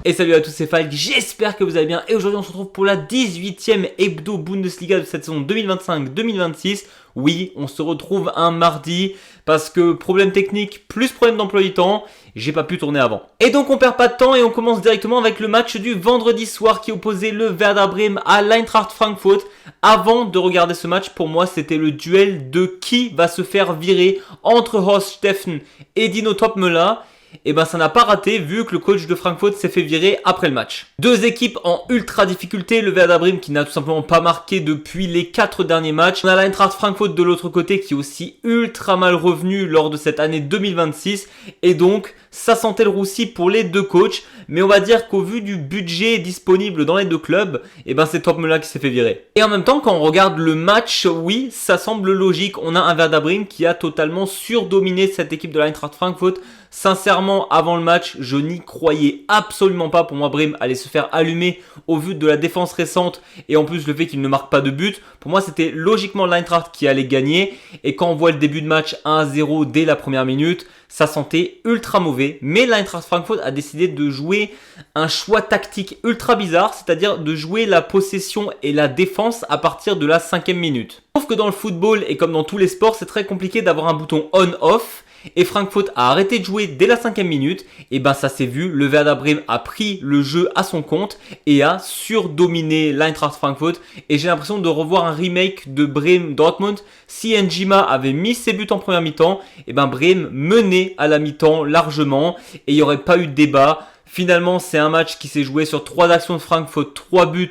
Et salut à tous, c'est Falk, j'espère que vous allez bien. Et aujourd'hui on se retrouve pour la 18e hebdo Bundesliga de cette saison 2025-2026. Oui, on se retrouve un mardi parce que problème technique plus problème d'emploi du temps, j'ai pas pu tourner avant. Et donc on perd pas de temps et on commence directement avec le match du vendredi soir qui opposait le Werder Bremen à l'Eintracht Frankfurt. Avant de regarder ce match, pour moi c'était le duel de qui va se faire virer entre Horst Steffen et Dino Topmöller. Et ben ça n'a pas raté vu que le coach de Frankfurt s'est fait virer après le match. Deux équipes en ultra difficulté, le Werder Bremen qui n'a tout simplement pas marqué depuis les 4 derniers matchs. On a l'Eintracht Frankfurt de l'autre côté qui est aussi ultra mal revenu lors de cette année 2026 et donc ça sentait le roussi pour les deux coachs. Mais on va dire qu'au vu du budget disponible dans les deux clubs, et ben c'est Topmöller qui s'est fait virer. Et en même temps, quand on regarde le match, oui, ça semble logique. On a un Werder Bremen qui a totalement surdominé cette équipe de l'Eintracht Frankfurt. Sincèrement, avant le match, je n'y croyais absolument pas. Pour moi, Bremen allait se faire allumer au vu de la défense récente et en plus le fait qu'il ne marque pas de but. Pour moi, c'était logiquement l'Eintracht qui allait gagner. Et quand on voit le début de match 1-0 dès la première minute, ça sentait ultra mauvais. Mais l'Eintracht Frankfurt a décidé de jouer un choix tactique ultra bizarre, c'est-à-dire de jouer la possession et la défense à partir de la 5e minute. Sauf que dans le football et comme dans tous les sports, c'est très compliqué d'avoir un bouton on-off. Et Frankfurt a arrêté de jouer dès la 5e minute, et ben ça s'est vu, le Werder Bremen a pris le jeu à son compte et a surdominé l'Eintracht Frankfurt. Et j'ai l'impression de revoir un remake de Bremen-Dortmund. Si Njima avait mis ses buts en première mi-temps, et ben Bremen menait à la mi-temps largement et il n'y aurait pas eu de débat. Finalement, c'est un match qui s'est joué sur 3 actions de Frankfurt, 3 buts.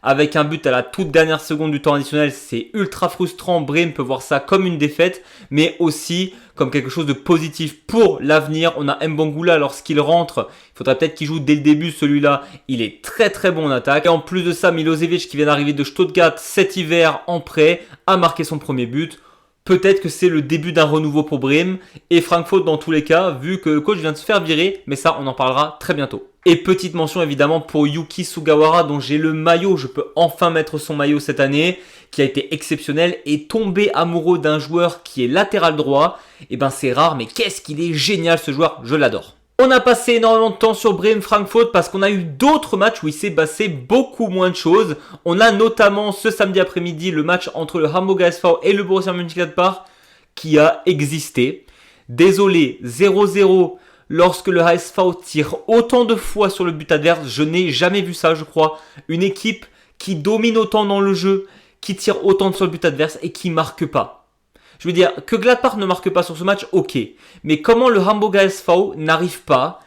Avec un but à la toute dernière seconde du temps additionnel, c'est ultra frustrant. Bremen peut voir ça comme une défaite, mais aussi comme quelque chose de positif pour l'avenir. On a Mbangula lorsqu'il rentre. Il faudrait peut-être qu'il joue dès le début celui-là. Il est très très bon en attaque. Et en plus de ça, Milosevic qui vient d'arriver de Stuttgart cet hiver en prêt a marqué son premier but. Peut-être que c'est le début d'un renouveau pour Bremen et Frankfurt dans tous les cas, vu que le coach vient de se faire virer, mais ça on en parlera très bientôt. Et petite mention évidemment pour Yuki Sugawara dont j'ai le maillot, je peux enfin mettre son maillot cette année, qui a été exceptionnel et tombé amoureux d'un joueur qui est latéral droit. Et ben c'est rare mais qu'est-ce qu'il est génial ce joueur, je l'adore. On a passé énormément de temps sur Bremen-Frankfurt parce qu'on a eu d'autres matchs où il s'est passé beaucoup moins de choses. On a notamment ce samedi après-midi le match entre le Hamburger SV et le Borussia Mönchengladbach qui a existé. Désolé, 0-0 lorsque le HSV tire autant de fois sur le but adverse. Je n'ai jamais vu ça, je crois. Une équipe qui domine autant dans le jeu, qui tire autant sur le but adverse et qui marque pas. Je veux dire, que Gladbach ne marque pas sur ce match, ok. Mais comment le Hamburger SV n'arrive pas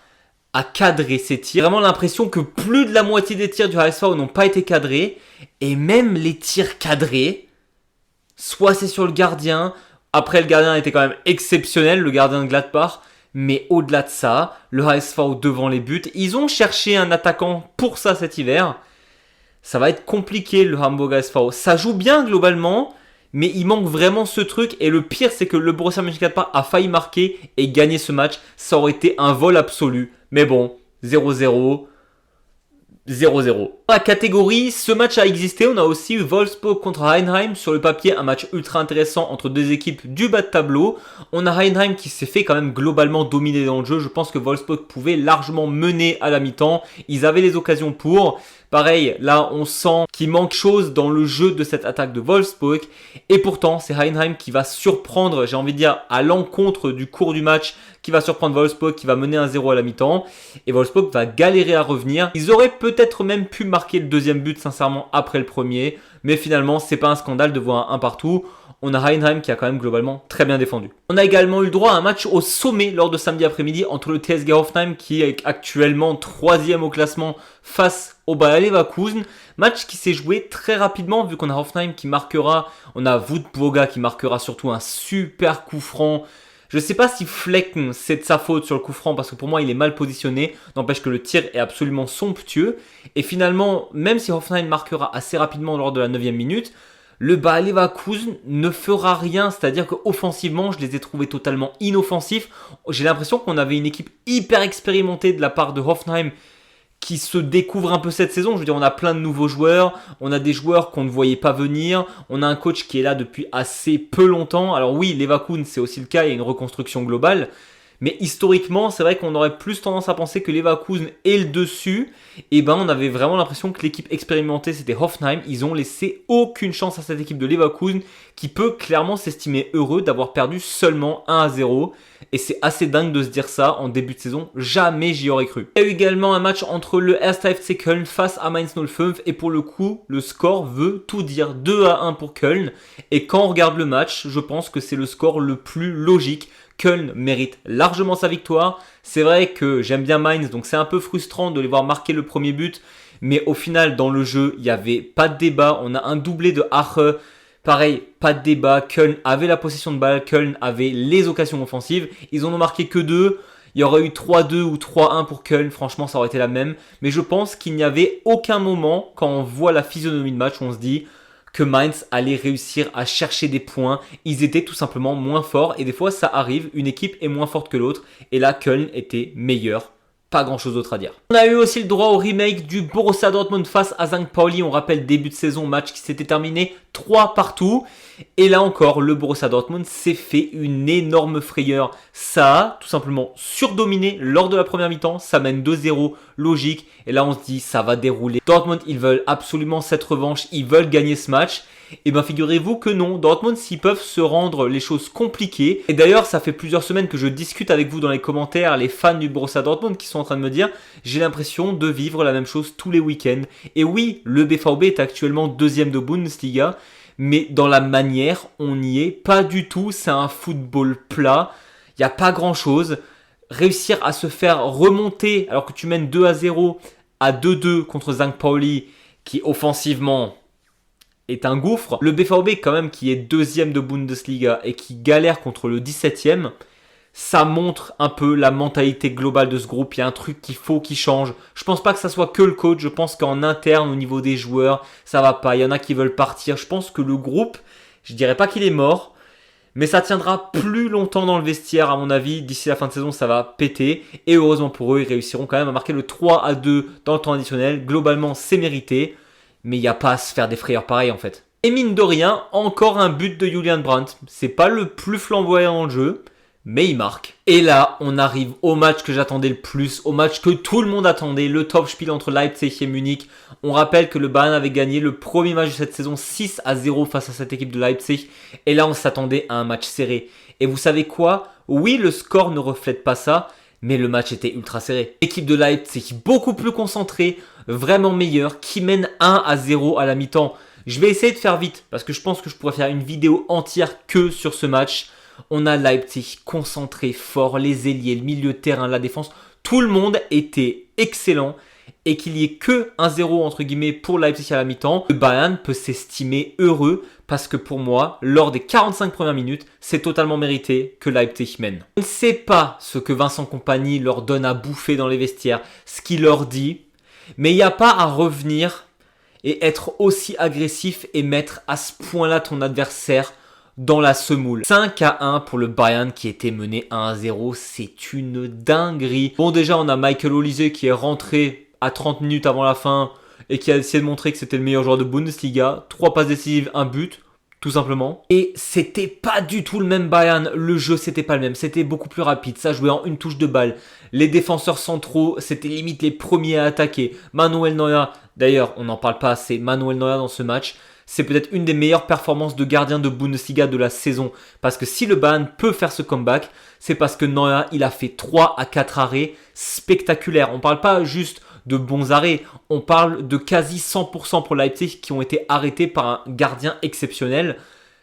à cadrer ses tirs? J'ai vraiment l'impression que plus de la moitié des tirs du HSV n'ont pas été cadrés. Et même les tirs cadrés, soit c'est sur le gardien. Après, le gardien était quand même exceptionnel, le gardien de Gladbach. Mais au-delà de ça, le HSV devant les buts. Ils ont cherché un attaquant pour ça cet hiver. Ça va être compliqué le Hamburger SV. Ça joue bien globalement. Mais il manque vraiment ce truc et le pire c'est que le Borussia Mönchengladbach a failli marquer et gagner ce match. Ça aurait été un vol absolu. Mais bon, 0-0. 0-0. Dans la catégorie, ce match a existé. On a aussi eu Wolfsburg contre Heidenheim. Sur le papier, un match ultra intéressant entre deux équipes du bas de tableau. On a Heidenheim qui s'est fait quand même globalement dominer dans le jeu. Je pense que Wolfsburg pouvait largement mener à la mi-temps. Ils avaient les occasions pour. Pareil, là on sent qu'il manque chose dans le jeu de cette attaque de Wolfsburg. Et pourtant, c'est Heidenheim qui va surprendre, j'ai envie de dire, à l'encontre du cours du match, qui va surprendre Wolfsburg, qui va mener 1-0 à la mi-temps. Et Wolfsburg va galérer à revenir. Ils auraient peut-être même pu marquer le deuxième but, sincèrement, après le premier. Mais finalement, c'est pas un scandale de voir un partout. On a Heidenheim qui a quand même globalement très bien défendu. On a également eu le droit à un match au sommet lors de samedi après-midi entre le TSG Hoffenheim qui est actuellement 3e au classement face au Bayer Leverkusen. Match qui s'est joué très rapidement vu qu'on a Hoffenheim qui marquera, on a Wout qui marquera surtout un super coup franc. Je ne sais pas si Flecken c'est de sa faute sur le coup franc parce que pour moi il est mal positionné. N'empêche que le tir est absolument somptueux. Et finalement, même si Hoffenheim marquera assez rapidement lors de la 9e minute, le Bayer Leverkusen ne fera rien, c'est-à-dire qu'offensivement, je les ai trouvés totalement inoffensifs. J'ai l'impression qu'on avait une équipe hyper expérimentée de la part de Hoffenheim qui se découvre un peu cette saison. Je veux dire, on a plein de nouveaux joueurs, on a des joueurs qu'on ne voyait pas venir, on a un coach qui est là depuis assez peu longtemps. Alors oui, Leverkusen, c'est aussi le cas, il y a une reconstruction globale, Mais historiquement, c'est vrai qu'on aurait plus tendance à penser que Leverkusen est le dessus. Et ben, on avait vraiment l'impression que l'équipe expérimentée, c'était Hoffenheim. Ils ont laissé aucune chance à cette équipe de Leverkusen qui peut clairement s'estimer heureux d'avoir perdu seulement 1-0. Et c'est assez dingue de se dire ça en début de saison. Jamais j'y aurais cru. Il y a eu également un match entre le 1. FC Köln face à Mainz 05. Et pour le coup, le score veut tout dire. 2-1 pour Köln. Et quand on regarde le match, je pense que c'est le score le plus logique. Köln mérite largement sa victoire. C'est vrai que j'aime bien Mainz, donc c'est un peu frustrant de les voir marquer le premier but. Mais au final, dans le jeu, il n'y avait pas de débat. On a un doublé de Hache. Pareil, pas de débat. Köln avait la possession de balle. Köln avait les occasions offensives. Ils en ont marqué que 2. Il y aurait eu 3-2 ou 3-1 pour Köln. Franchement, ça aurait été la même. Mais je pense qu'il n'y avait aucun moment, quand on voit la physionomie de match, où on se dit que Mainz allait réussir à chercher des points. Ils étaient tout simplement moins forts. Et des fois, ça arrive. Une équipe est moins forte que l'autre. Et là, Köln était meilleur. Pas grand chose d'autre à dire. On a eu aussi le droit au remake du Borussia Dortmund face à St. Pauli. On rappelle début de saison, match qui s'était terminé 3-3. Et là encore, le Borussia Dortmund s'est fait une énorme frayeur. Ça a tout simplement surdominé lors de la première mi-temps. Ça mène 2-0, logique. Et là, on se dit, ça va dérouler. Dortmund, ils veulent absolument cette revanche. Ils veulent gagner ce match. Et bien figurez-vous que non, Dortmund s'ils peuvent se rendre les choses compliquées. Et d'ailleurs ça fait plusieurs semaines que je discute avec vous dans les commentaires, les fans du Borussia Dortmund qui sont en train de me dire j'ai l'impression de vivre la même chose tous les week-ends. Et oui, le BVB est actuellement deuxième de Bundesliga, mais dans la manière, on n'y est pas du tout. C'est un football plat, il n'y a pas grand chose. Réussir à se faire remonter alors que tu mènes 2-0 à 2-2 contre St. Pauli qui offensivement est un gouffre. Le BVB quand même qui est deuxième de Bundesliga et qui galère contre le 17e, ça montre un peu la mentalité globale de ce groupe. Il y a un truc qu'il faut qu'il change. Je pense pas que ça soit que le coach, je pense qu'en interne au niveau des joueurs, ça va pas. Il y en a qui veulent partir. Je pense que le groupe, je dirais pas qu'il est mort, mais ça tiendra plus longtemps dans le vestiaire à mon avis. D'ici la fin de saison, ça va péter. Et heureusement pour eux, ils réussiront quand même à marquer le 3-2 dans le temps additionnel. Globalement, c'est mérité. Mais il n'y a pas à se faire des frayeurs pareilles en fait. Et mine de rien, encore un but de Julian Brandt. C'est pas le plus flamboyant dans le jeu, mais il marque. Et là, on arrive au match que j'attendais le plus, au match que tout le monde attendait, le Topspiel entre Leipzig et Munich. On rappelle que le Bayern avait gagné le premier match de cette saison 6-0 face à cette équipe de Leipzig. Et là, on s'attendait à un match serré. Et vous savez quoi? Oui, le score ne reflète pas ça, mais le match était ultra serré. L'équipe de Leipzig beaucoup plus concentrée, vraiment meilleure, qui mène 1-0 à la mi-temps. Je vais essayer de faire vite, parce que je pense que je pourrais faire une vidéo entière que sur ce match. On a Leipzig concentré, fort, les ailiers, le milieu de terrain, la défense. Tout le monde était excellent. Et qu'il y ait que 1-0 entre guillemets pour Leipzig à la mi-temps, le Bayern peut s'estimer heureux parce que pour moi, lors des 45 premières minutes, c'est totalement mérité que Leipzig mène. Je ne sais pas ce que Vincent Kompany leur donne à bouffer dans les vestiaires, ce qu'il leur dit, mais il n'y a pas à revenir et être aussi agressif et mettre à ce point-là ton adversaire dans la semoule. 5-1 pour le Bayern qui était mené 1-0, c'est une dinguerie. Bon déjà on a Michael Olise qui est rentré à 30 minutes avant la fin et qui a essayé de montrer que c'était le meilleur joueur de Bundesliga. 3 passes décisives, 1 but, tout simplement. Et c'était pas du tout le même Bayern. Le jeu, c'était pas le même. C'était beaucoup plus rapide. Ça jouait en une touche de balle. Les défenseurs centraux, c'était limite les premiers à attaquer. Manuel Neuer, d'ailleurs, on n'en parle pas assez. Manuel Neuer dans ce match, c'est peut-être une des meilleures performances de gardien de Bundesliga de la saison. Parce que si le Bayern peut faire ce comeback, c'est parce que Neuer, il a fait 3 à 4 arrêts spectaculaires. On parle pas juste de bons arrêts. On parle de quasi 100% pour Leipzig qui ont été arrêtés par un gardien exceptionnel.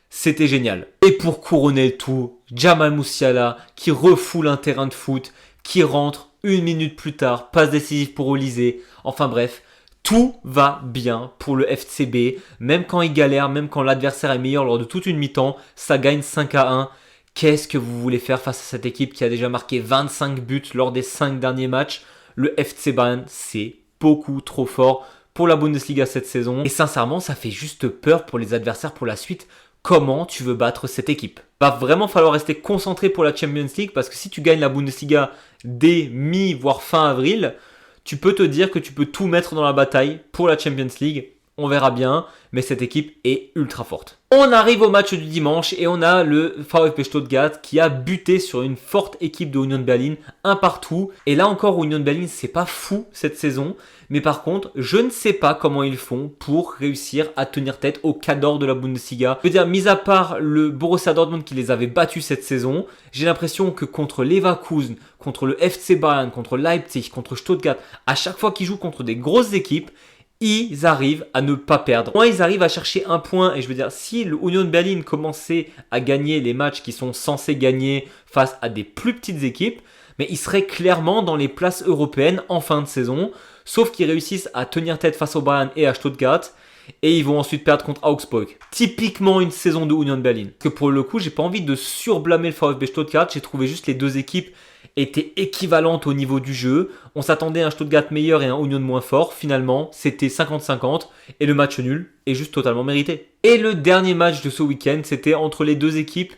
C'était génial. Et pour couronner le tout, Jamal Musiala qui refoule un terrain de foot, qui rentre une minute plus tard, passe décisive pour Olise. Enfin bref, tout va bien pour le FCB. Même quand il galère, même quand l'adversaire est meilleur lors de toute une mi-temps, ça gagne 5-1. Qu'est-ce que vous voulez faire face à cette équipe qui a déjà marqué 25 buts lors des 5 derniers matchs? Le FC Bayern, c'est beaucoup trop fort pour la Bundesliga cette saison. Et sincèrement, ça fait juste peur pour les adversaires pour la suite. Comment tu veux battre cette équipe? Va vraiment falloir rester concentré pour la Champions League parce que si tu gagnes la Bundesliga dès mi, voire fin avril, tu peux te dire que tu peux tout mettre dans la bataille pour la Champions League. On verra bien, mais cette équipe est ultra forte. On arrive au match du dimanche et on a le VfB Stuttgart qui a buté sur une forte équipe de Union Berlin, un partout. Et là encore, Union Berlin, c'est pas fou cette saison. Mais par contre, je ne sais pas comment ils font pour réussir à tenir tête au cadre de la Bundesliga. Je veux dire, mis à part le Borussia Dortmund qui les avait battus cette saison, j'ai l'impression que contre Leverkusen, contre le FC Bayern, contre Leipzig, contre Stuttgart, à chaque fois qu'ils jouent contre des grosses équipes, ils arrivent à ne pas perdre. Moi, ils arrivent à chercher un point. Et je veux dire, si le Union Berlin commençait à gagner les matchs qui sont censés gagner face à des plus petites équipes, mais ils seraient clairement dans les places européennes en fin de saison. Sauf qu'ils réussissent à tenir tête face au Bayern et à Stuttgart. Et ils vont ensuite perdre contre Augsburg. Typiquement une saison de Union Berlin. Parce que pour le coup, j'ai pas envie de surblâmer le VfB Stuttgart. J'ai trouvé juste les deux équipes étaient équivalentes au niveau du jeu. On s'attendait à un Stuttgart meilleur et un Union moins fort. Finalement, c'était 50-50 et le match nul est juste totalement mérité. Et le dernier match de ce week-end, c'était entre les deux équipes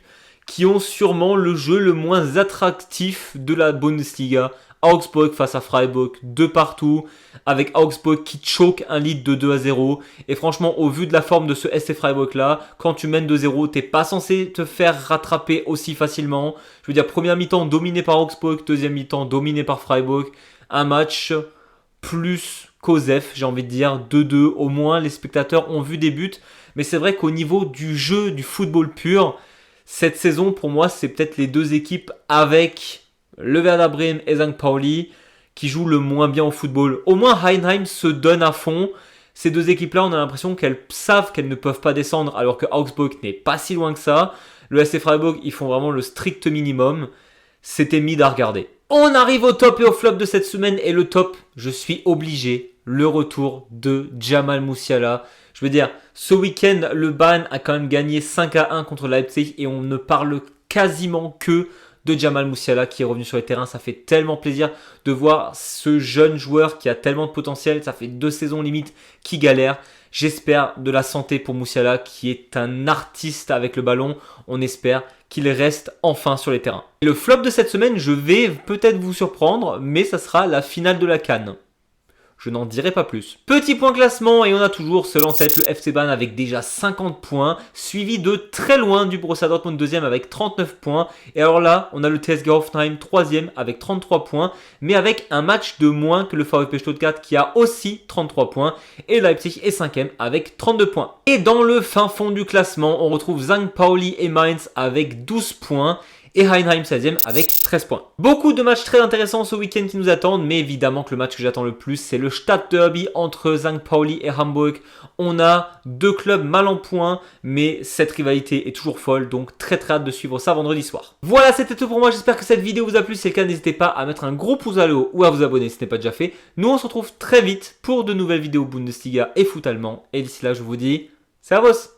qui ont sûrement le jeu le moins attractif de la Bundesliga. Augsburg face à Freiburg, 2 partout, avec Augsburg qui choque un lead de 2-0. Et franchement, au vu de la forme de ce SC Freiburg là, quand tu mènes 2-0, t'es pas censé te faire rattraper aussi facilement. Je veux dire, première mi-temps dominé par Augsburg, deuxième mi-temps dominé par Freiburg. Un match plus qu'Osef, j'ai envie de dire, 2-2. Au moins, les spectateurs ont vu des buts. Mais c'est vrai qu'au niveau du jeu, du football pur, cette saison, pour moi, c'est peut-être les deux équipes avec le Werder Bremen et St. Pauli qui jouent le moins bien au football. Au moins, Heidenheim se donne à fond. Ces deux équipes-là, on a l'impression qu'elles savent qu'elles ne peuvent pas descendre, alors que Augsburg n'est pas si loin que ça. Le SC Freiburg, ils font vraiment le strict minimum. C'était mid à regarder. On arrive au top et au flop de cette semaine. Et le top, je suis obligé, le retour de Jamal Musiala. Je veux dire, ce week-end, le Bayern a quand même gagné 5-1 contre Leipzig et on ne parle quasiment que de Jamal Musiala qui est revenu sur les terrains. Ça fait tellement plaisir de voir ce jeune joueur qui a tellement de potentiel. Ça fait 2 saisons limite qui galère. J'espère de la santé pour Musiala qui est un artiste avec le ballon. On espère qu'il reste enfin sur les terrains. Et le flop de cette semaine, je vais peut-être vous surprendre, mais ça sera la finale de la CAN. Je n'en dirai pas plus. Petit point classement et on a toujours seul en tête le FC Bayern avec déjà 50 points, suivi de très loin du Borussia Dortmund deuxième avec 39 points. Et alors là, on a le TSG Hoffenheim troisième avec 33 points, mais avec un match de moins que le VfB Stuttgart qui a aussi 33 points. Et Leipzig est cinquième avec 32 points. Et dans le fin fond du classement, on retrouve St. Pauli et Mainz avec 12 points. Et Heidenheim 16e avec 13 points. Beaucoup de matchs très intéressants ce week-end qui nous attendent, mais évidemment que le match que j'attends le plus, c'est le Stadtderby entre St. Pauli et Hamburg. On a 2 clubs mal en point, mais cette rivalité est toujours folle, donc très hâte de suivre ça vendredi soir. Voilà, c'était tout pour moi, j'espère que cette vidéo vous a plu. Si c'est le cas, n'hésitez pas à mettre un gros pouce vers le haut ou à vous abonner si ce n'est pas déjà fait. Nous, on se retrouve très vite pour de nouvelles vidéos Bundesliga et foot allemand. Et d'ici là, je vous dis, servus!